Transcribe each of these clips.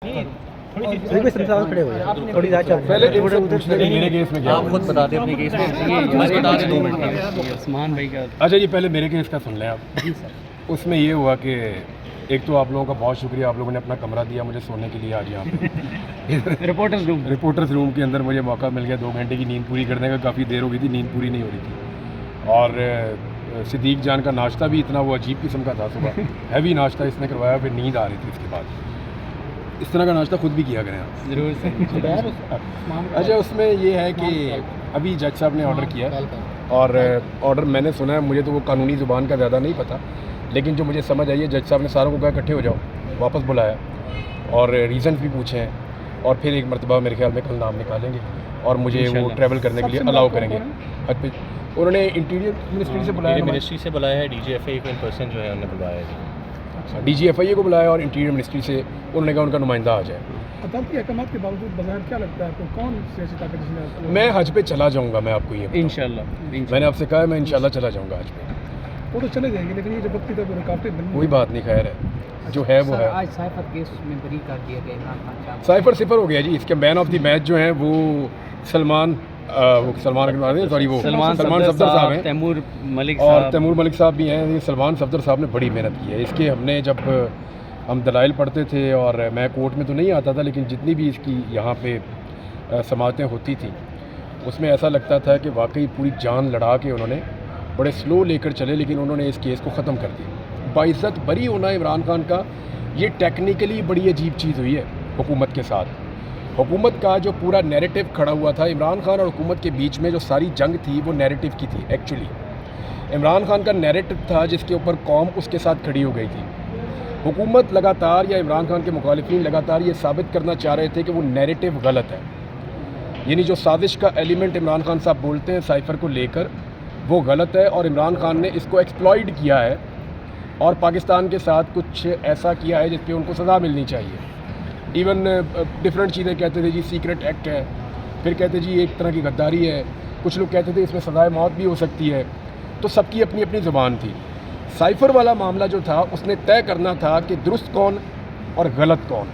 कोई संसार खड़े हुए हैं थोड़ी रात चल पहले मेरे केस में क्या आप खुद बता दें अपने केस में बता दें 2 मिनट उस्मान भाई का। अच्छा जी, पहले मेरे केस का सुन लें आप। जी सर। उसमें ये हुआ कि एक तो आप लोगों का बहुत शुक्रिया, आप लोगों ने अपना कमरा दिया मुझे सोने के लिए आज यहाँ पे रिपोर्टर्स रूम के अंदर मुझे मौका मिल गया 2 घंटे की नींद पूरी करने का। काफ़ी देर हो गई थी, नींद पूरी नहीं हो रही थी। और सिद्दीक जान का नाश्ता भी इतना वो अजीब किस्म का था, सुबह हैवी नाश्ता इसने करवाया, फिर नींद आ रही थी इसके बाद। इस तरह का नाश्ता खुद भी किया करें आप जरूर सर। अच्छा, उसमें ये है कि अभी जज साहब ने ऑर्डर किया और ऑर्डर मैंने सुना है, मुझे तो वो कानूनी ज़ुबान का ज़्यादा नहीं पता, लेकिन जो मुझे समझ आई है जज साहब ने सारों को कहा इकट्ठे हो जाओ, वापस बुलाया और रीज़न भी पूछे हैं और फिर एक मरतबा मेरे ख्याल में कल नाम निकालेंगे और मुझे वो ट्रैवल करने के लिए अलाउ करेंगे। उन्होंने इंटीरियर मिनिस्ट्री से बुलाया, मिनिस्ट्री से बुलाया है, DGFA को इन पर्सन जो है उन्होंने बुलाया है, DGFA को बुलाया और इंटीरियर मिनिस्ट्री से उन्होंने कहा उनका नुमाइंदा आ जाए। अदालती अहकाम के बावजूद बाजार क्या लगता है आपको कौन सियासी ताकत जिसने मैं हज पे चला जाऊँगा, मैं आपको ये इंशाल्लाह मैंने आपसे कहा है मैं इंशाल्लाह चला जाऊँगा हज पे। वो तो चले जाएंगे, लेकिन ये जो वक्ती तक रुकावटें बनी कोई बात नहीं, खैर है जो है वो है। आज साइफर केस में बरी कर दिया गया इमरान खान साहब। साइफर सिफर हो गया जी। इसके मैन ऑफ द मैच जो हैं वो सलमान सफदर साहब हैं, तैमूर मलिक और साहब तैमूर मलिक साहब भी हैं। ये सलमान सफदर साहब ने बड़ी मेहनत की है इसके। हमने जब हम दलाइल पढ़ते थे और मैं कोर्ट में तो नहीं आता था, लेकिन जितनी भी इसकी यहाँ पे समाअतें होती थी उसमें ऐसा लगता था कि वाकई पूरी जान लड़ा के उन्होंने बड़े स्लो लेकर चले, लेकिन उन्होंने इस केस को ख़त्म कर दिया। बाइज़्ज़त बरी होना इमरान खान का ये टेक्निकली बड़ी अजीब चीज़ हुई है हुकूमत के साथ। हुकूमत का जो पूरा नैरेटिव खड़ा हुआ था, इमरान खान और हुकूमत के बीच में जो सारी जंग थी वो नैरेटिव की थी। एक्चुअली इमरान खान का नैरेटिव था जिसके ऊपर कौम उसके साथ खड़ी हो गई थी। हुकूमत लगातार या इमरान खान के मुखालिफिन लगातार ये साबित करना चाह रहे थे कि वो नैरेटिव गलत है, यानी जो साजिश का एलिमेंट इमरान खान साहब बोलते हैं साइफर को लेकर वो गलत है और इमरान खान ने इसको एक्सप्लॉइट किया है और पाकिस्तान के साथ कुछ ऐसा किया है जिस पे उनको सज़ा मिलनी चाहिए। इवन डिफरेंट चीज़ें कहते थे जी, सीक्रेट एक्ट है, फिर कहते जी एक तरह की गद्दारी है, कुछ लोग कहते थे इसमें सज़ाए मौत भी हो सकती है। तो सबकी अपनी अपनी ज़ुबान थी। साइफर वाला मामला जो था उसने तय करना था कि दुरुस्त कौन और गलत कौन है।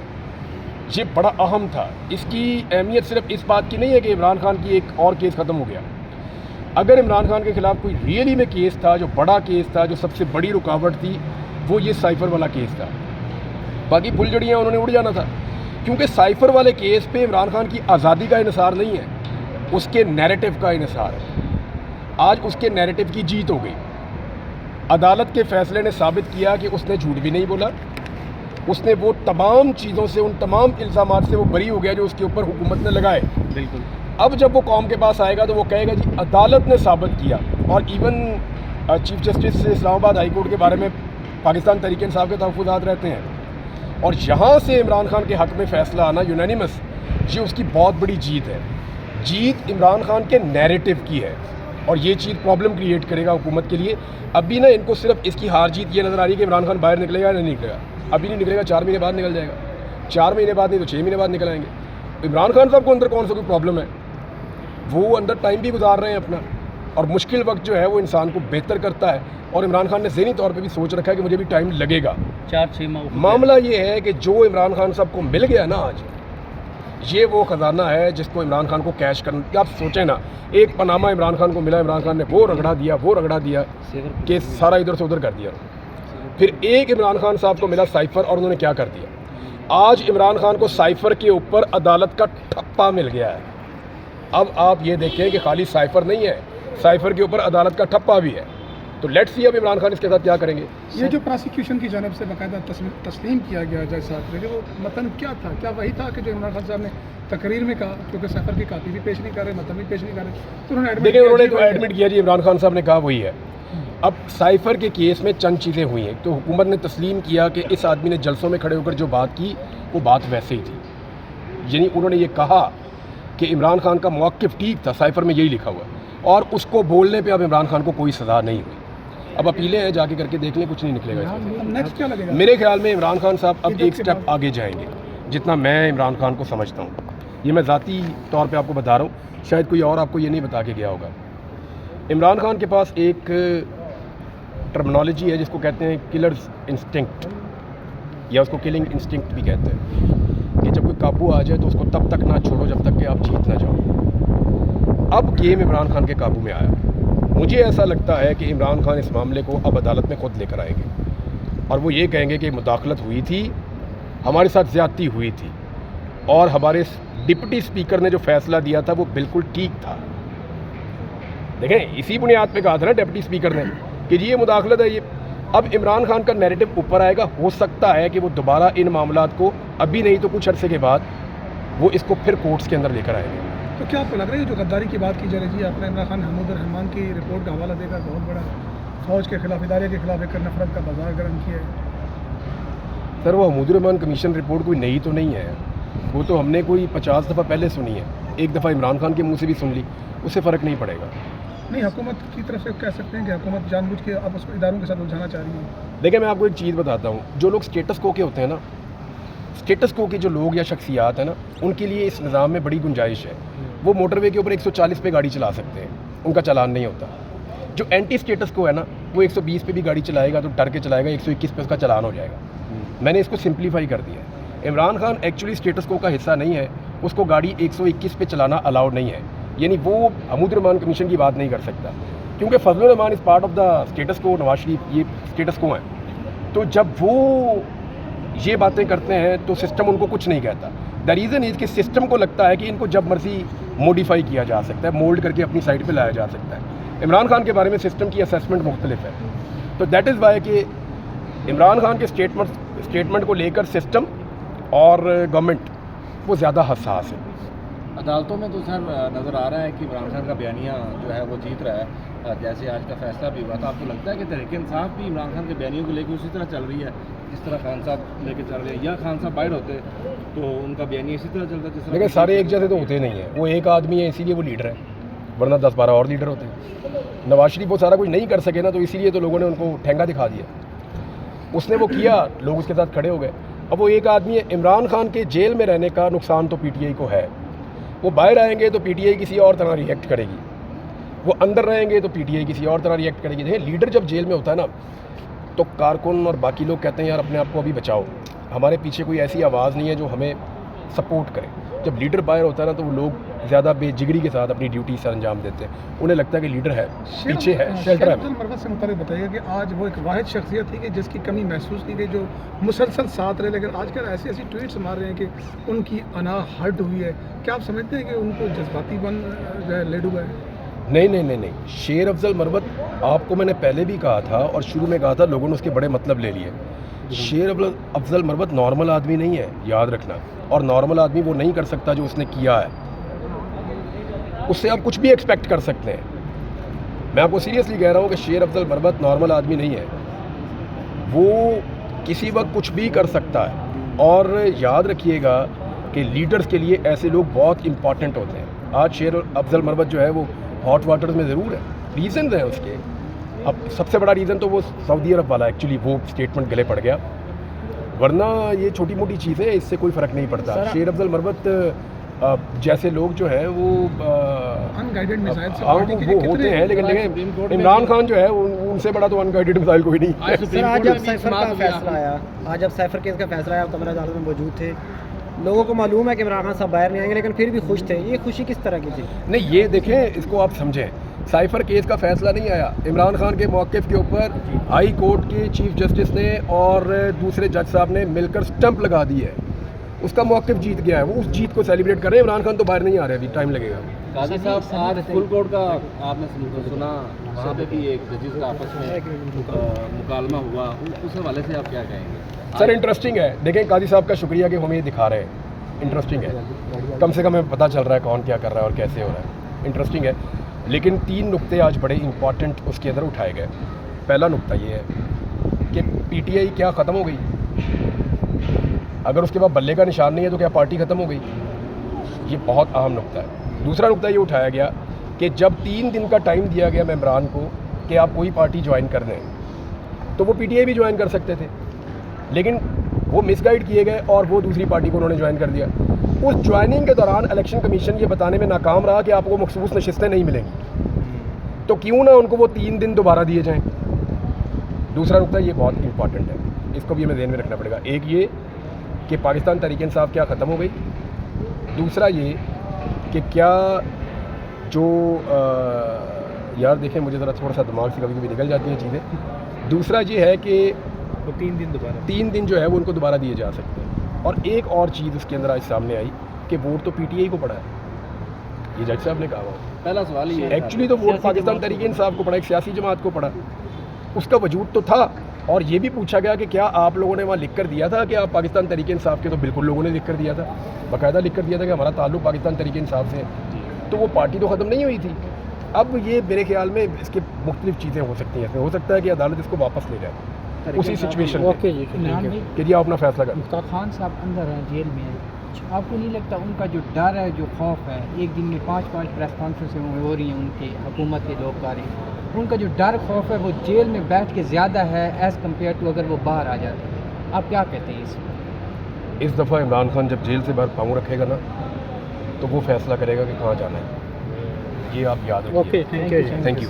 ये बड़ा अहम था। इसकी अहमियत सिर्फ इस बात की नहीं है कि इमरान खान की एक और केस ख़त्म हो गया। अगर इमरान खान के ख़िलाफ़ कोई रियली में केस था, जो बड़ा केस था, जो सबसे बड़ी रुकावट थी, वो ये साइफर वाला केस था। बाकी फुलझड़ियाँ उन्होंने उड़ जाना था, क्योंकि साइफर वाले केस पे इमरान खान की आज़ादी का इन्हिसार नहीं है, उसके नैरेटिव का इन्हिसार है। आज उसके नैरेटिव की जीत हो गई। अदालत के फ़ैसले ने साबित किया कि उसने झूठ भी नहीं बोला, उसने वो तमाम चीज़ों से, उन तमाम इल्ज़ामात से वो बरी हो गया जो उसके ऊपर हुकूमत ने लगाए। बिल्कुल। अब जब वो कौम के पास आएगा तो वो कहेगा जी अदालत ने साबित किया। और even chief justice Islamabad high court के बारे में पाकिस्तान तहरीक इंसाफ के तहफ़्फ़ुज़ात रहते हैं और यहाँ से इमरान खान के हक़ में फ़ैसला आना यूनानिमस, ये उसकी बहुत बड़ी जीत है। जीत इमरान खान के नैरेटिव की है और ये चीज़ प्रॉब्लम क्रिएट करेगा हुकूमत के लिए। अभी ना इनको सिर्फ इसकी हार जीत ये नज़र आ रही है कि इमरान खान बाहर निकलेगा या नहीं निकलेगा। अभी नहीं निकलेगा, 4 महीने बाद निकल जाएगा, 4 महीने बाद नहीं तो 6 महीने बाद निकल आएंगे। इमरान खान साहब को अंदर कौन सा कोई प्रॉब्लम है, वो अंदर टाइम भी गुजार रहे हैं अपना, और मुश्किल वक्त जो है वो इंसान को बेहतर करता है। और इमरान खान ने ज़हनी तौर पे भी सोच रखा है कि मुझे भी टाइम लगेगा। 4-6 माह। मामला ये है कि जो इमरान खान साहब को मिल गया ना आज, ये वो ख़जाना है जिसको इमरान खान को कैश करना। आप सोचें ना, एक पनामा इमरान खान को मिला, इमरान खान ने वो रगड़ा दिया कि सारा इधर से उधर कर दिया। फिर एक इमरान खान साहब को मिला साइफर और उन्होंने क्या कर दिया। आज इमरान खान को साइफर के ऊपर अदालत का ठप्पा मिल गया है। अब आप ये देखें कि खाली साइफर नहीं है, साइफर के ऊपर अदालत का ठप्पा भी है। तो लेट्स सी अब इमरान खान इसके साथ क्या करेंगे। ये जो प्रोसिक्यूशन की जानब से बाकायदा तस्लीम किया गया जज साहब ने, वो मतलब क्या था? क्या वही था कि जो इमरान खान साहब ने तकरीर में कहा, क्योंकि साइफर की कापी भी पेश नहीं कर रहे, मतलब भी पेश नहीं कर रहे, तो उन्होंने तो एडमिट किया जी, इमरान खान साहब ने कहा वही है। अब साइफर के केस में चंद चीज़ें हुई हैं। तो हुकूमत ने तस्लीम किया कि इस आदमी ने जलसों में खड़े होकर जो बात की वो बात वैसे ही थी, यानी उन्होंने ये कहा कि इमरान खान का मौक़िफ़ ठीक था, साइफर में यही लिखा हुआ, और उसको बोलने पे अब इमरान खान को कोई सज़ा नहीं हुई। अब अपीलें हैं, जाके करके देख लें, कुछ नहीं निकलेगा इसमें। नेक्स्ट क्या लगेगा? मेरे ख्याल में इमरान खान साहब अब एक स्टेप आगे जाएंगे, जितना मैं इमरान खान को समझता हूँ। ये मैं ज़ाती तौर पे आपको बता रहा हूँ, शायद कोई और आपको ये नहीं बता के गया होगा। इमरान खान के पास एक टर्मिनोलॉजी है जिसको कहते हैं किलर्स इंस्टिंक्ट। या उसको किलिंग इंस्टिंक्ट भी कहते हैं, कि जब कोई काबू आ जाए तो उसको तब तक ना छोड़ो जब तक कि आप जीत ना जाओ। अब गेम इमरान खान के काबू में आया। मुझे ऐसा लगता है कि इमरान खान इस मामले को अब अदालत में ख़ुद लेकर आएंगे और वो ये कहेंगे कि मुदाखलत हुई थी, हमारे साथ ज़्यादती हुई थी और हमारे डिप्टी स्पीकर ने जो फ़ैसला दिया था वो बिल्कुल ठीक था। देखें, इसी बुनियाद पे कहा था ना डिप्टी स्पीकर ने कि जी ये मुदाखलत है। ये अब इमरान खान का नैरेटिव ऊपर आएगा, हो सकता है कि वो दोबारा इन मामलात को अभी नहीं तो कुछ अरसे के बाद वो इसको फिर कोर्ट्स के अंदर लेकर आएंगे। तो क्या आपको लग रहा है जो गद्दारी की बात की जा रही है, आपने इमरान खान महमूद रहमान की रिपोर्ट का हवाला देकर बहुत बड़ा फ़ौज के खिलाफ, इदारे के खिलाफ एक नफरत का बाजार गर्म किया है? सर, वो महमूद रहमान कमीशन रिपोर्ट कोई नई तो नहीं है, वो तो हमने कोई 50 दफ़ा पहले सुनी है, एक दफ़ा इमरान खान के मुंह से भी सुन ली, उससे फ़र्क नहीं पड़ेगा। नहीं, हुकूमत की तरफ से कह सकते हैं कि हुकूमत जानबूझ के आप उसको इदारों के साथ उलझाना चाह रही है। देखिए, मैं आपको एक चीज़ बताता हूँ, जो लोग स्टेटस को के होते हैं ना, स्टेटस को के जो लोग या शख्सियात हैं ना, उनके लिए इस निज़ाम में बड़ी गुंजाइश है। वो मोटरवे के ऊपर 140 पे गाड़ी चला सकते हैं, उनका चालान नहीं होता। जो एंटी स्टेटस को है ना, वो 120 पे भी गाड़ी चलाएगा तो डर के चलाएगा, 121 पे उसका चालान हो जाएगा। मैंने इसको सिंप्लीफाई कर दिया है। इमरान खान एक्चुअली स्टेटस को का हिस्सा नहीं है, उसको गाड़ी 121 पे चलाना अलाउड नहीं है, यानी वो महमूद रहमान कमीशन की बात नहीं कर सकता, क्योंकि Fazal Rehman is part of the status quo, Nawaz शरीफ ये स्टेटस को हैं। तो जब वो ये बातें करते हैं तो सिस्टम उनको कुछ नहीं कहता। द रीज़न इज़ कि सिस्टम को लगता है कि इनको जब मर्जी मॉडिफाई किया जा सकता है, मोल्ड करके अपनी साइड पे लाया जा सकता है। इमरान खान के बारे में सिस्टम की असेसमेंट मुख्तलिफ है, तो दैट इज़ वाई कि इमरान खान के स्टेटमेंट को लेकर सिस्टम और गवर्नमेंट वो ज़्यादा हसास है। अदालतों में तो सर नज़र आ रहा है कि इमरान खान का बयानिया जो है वो जीत रहा है। जैसे आज का फैसला भी हुआ, तो आपको लगता है कि तहरीक इंसाफ भी इमरान खान के बयानियों को लेकर उसी तरह चल रही है जिस तरह खान साहब लेके चल रहे हैं, या खान साहब बाहर होते तो उनका बयानिया इसी तरह चलता जिस तरह? लेकिन सारे एक जैसे तो होते नहीं हैं, वो एक आदमी है इसीलिए वो लीडर है, वरना 10-12 और लीडर होते हैं। नवाज शरीफ वो सारा कुछ नहीं कर सके ना, तो इसीलिए तो लोगों ने उनको ठेंगा दिखा दिया। उसने वो किया, लोग उसके साथ खड़े हो गए। अब वो एक आदमी है। इमरान खान के जेल में रहने का नुकसान तो पीटीआई को है, वो बाहर आएंगे तो पीटीआई किसी और तरह रिएक्ट करेगी, वो अंदर रहेंगे तो पीटीआई किसी और तरह रिएक्ट करेगी। देखिए, लीडर जब जेल में होता है ना, तो कारकुन और बाकी लोग कहते हैं यार अपने आप को अभी बचाओ, हमारे पीछे कोई ऐसी आवाज़ नहीं है जो हमें सपोर्ट करे। जब लीडर बाहर होता है ना, तो वो लोग ज़्यादा बेजिगरी के साथ अपनी ड्यूटी से अंजाम देते हैं, उन्हें लगता है कि लीडर है, पीछे है, शेल्टर है। मरवत से मुताबिक बताइए कि आज वो एक वाहिद शख्सियत थी कि जिसकी कमी महसूस की गई, जो मुसलसल साथ रहे, लेकिन आजकल ऐसी ऐसी ट्वीट्स मार रहे हैं कि उनकी अना हर्ट हुई है। क्या आप समझते हैं कि उनको जज्बाती बन जो है लेड हुआ है? नहीं, शेर अफजल मरवत, आपको मैंने पहले भी कहा था और शुरू में कहा था, लोगों ने उसके बड़े मतलब ले लिए। शेर अफजल मरवत नॉर्मल आदमी नहीं है, याद रखना, और नॉर्मल आदमी वो नहीं कर सकता जो उसने किया है। उससे आप कुछ भी एक्सपेक्ट कर सकते हैं। मैं आपको सीरियसली कह रहा हूँ कि शेर अफजल मरवत नॉर्मल आदमी नहीं है, वो किसी वक्त कुछ भी कर सकता है। और याद रखिएगा कि लीडर्स के लिए ऐसे लोग बहुत इंपॉर्टेंट होते हैं। आज शेर अफजल मरवत जो है वो हॉट वाटर्स में ज़रूर है, रीज़न हैं उसके। अब सबसे बड़ा रीज़न तो वो सऊदी अरब वाला एक्चुअली वो स्टेटमेंट गले पड़ गया, वरना ये छोटी मोटी चीज़ है, इससे कोई फ़र्क नहीं पड़ता। शेर अफजल मरवत जैसे लोग जो हैं वो अनगाइडेड मिसाइल से हाँ वो होते हैं, लेकिन इमरान खान जो है उनसे बड़ा तो अनगाइडेड मिसाइल कोई नहीं। सर, आज जब साइफर का फैसला आया, आज जब साइफर केस का फैसला आया, कमरा अदालत में मौजूद थे, लोगों को मालूम है कि इमरान खान साहब बाहर नहीं आएंगे, लेकिन फिर भी खुश थे। ये खुशी किस तरह की थी? नहीं, ये देखें, इसको आप समझें, साइफर केस का फैसला नहीं आया, इमरान खान के मौक़िफ़ के ऊपर हाई कोर्ट के चीफ जस्टिस ने और दूसरे जज साहब ने मिलकर स्टंप लगा दी है, उसका मौक़िफ़ जीत गया है, वो उस जीत को सेलिब्रेट कर रहे हैं। इमरान खान तो बाहर नहीं आ रहे, अभी टाइम लगेगा। काजी साहब, आज फुल कोर्ट का आपने सुना, वहाँ पे भी एक जजेस का आपस में मुकालमा हुआ, उस हवाले से आप क्या कहेंगे? सर, इंटरेस्टिंग है। देखें, काजी साहब का शुक्रिया कि हमें ये दिखा रहे हैं, इंटरेस्टिंग है, कम से कम हमें पता चल रहा है कौन क्या कर रहा है और कैसे हो रहा है, इंटरेस्टिंग है। लेकिन 3 नुक्ते आज बड़े इंपॉर्टेंट उसके अंदर उठाए गए। पहला नुक्ता ये है कि पीटीआई क्या ख़त्म हो गई? अगर उसके बाद बल्ले का निशान नहीं है तो क्या पार्टी ख़त्म हो गई? ये बहुत अहम नुक्ता है। दूसरा नुक्ता ये उठाया गया कि जब 3 दिन का टाइम दिया गया मेंबरान को कि आप कोई पार्टी ज्वाइन कर दें, तो वो पीटीआई भी ज्वाइन कर सकते थे, लेकिन वो मिसगाइड किए गए और वो दूसरी पार्टी को उन्होंने ज्वाइन कर दिया। उस ज्वाइनिंग के दौरान इलेक्शन कमीशन ये बताने में नाकाम रहा कि आपको मखसूस नशिस्तें नहीं मिलेंगी, तो क्यों ना उनको वो 3 दिन दोबारा दिए जाएं। दूसरा नुकता ये बहुत इंपॉर्टेंट है, इसको भी हमें ध्यान में रखना पड़ेगा। एक ये कि पाकिस्तान तहरीक इंसाफ क्या ख़त्म हो गई, दूसरा ये कि क्या जो यार देखें मुझे ज़रा थोड़ा सा दिमाग से कभी कभी निकल जाती हैं चीज़ें। दूसरा ये है कि तो 3 दिन जो है वो उनको दोबारा दिए जा सकते हैं। और एक और चीज़ उसके अंदर आज सामने आई कि वोट तो PTI को पड़ा है, ये जज साहब ने कहा हुआ। पहला सवाल ये है एक्चुअली तो वोट पाकिस्तान तहरीक इंसाफ को पड़ा, एक सियासी जमात को पड़ा, उसका वजूद तो था। और ये भी पूछा गया कि क्या आप लोगों ने वहाँ लिख कर दिया था कि आप पाकिस्तान तहरीक इंसाफ के, तो बिल्कुल लोगों ने लिख कर दिया था, बाकायदा लिख कर दिया था कि हमारा ताल्लुक पाकिस्तान तहरीक इंसाफ से है। तो वो पार्टी तो ख़त्म नहीं हुई थी। अब ये मेरे ख्याल में इसके मुख्तलिफ चीज़ें हो सकती हैं। हो सकता है कि अदालत इसको वापस ले जाए उसी सिचुएशन में कि जी आप अपना फैसला करें। मुख्तार खान साहब अंदर हैं, जेल में हैं, आपको नहीं लगता उनका जो डर है, जो खौफ है, एक दिन में 5 प्रेस कॉन्फ्रेंसें हो रही हैं उनके हुकूमत के लोग कर रहे हैं, उनका जो डर खौफ है वो जेल में बैठ के ज़्यादा है एज़ कम्पेयर टू अगर वो बाहर आ जाते हैं। आप क्या कहते हैं इसमें? इस दफ़ा इमरान खान जब जेल से बाहर पाँव रखेगा ना तो वो फैसला करेगा कि कहाँ जाना है। ये आप याद रखिए। Okay, thank you. Thank you.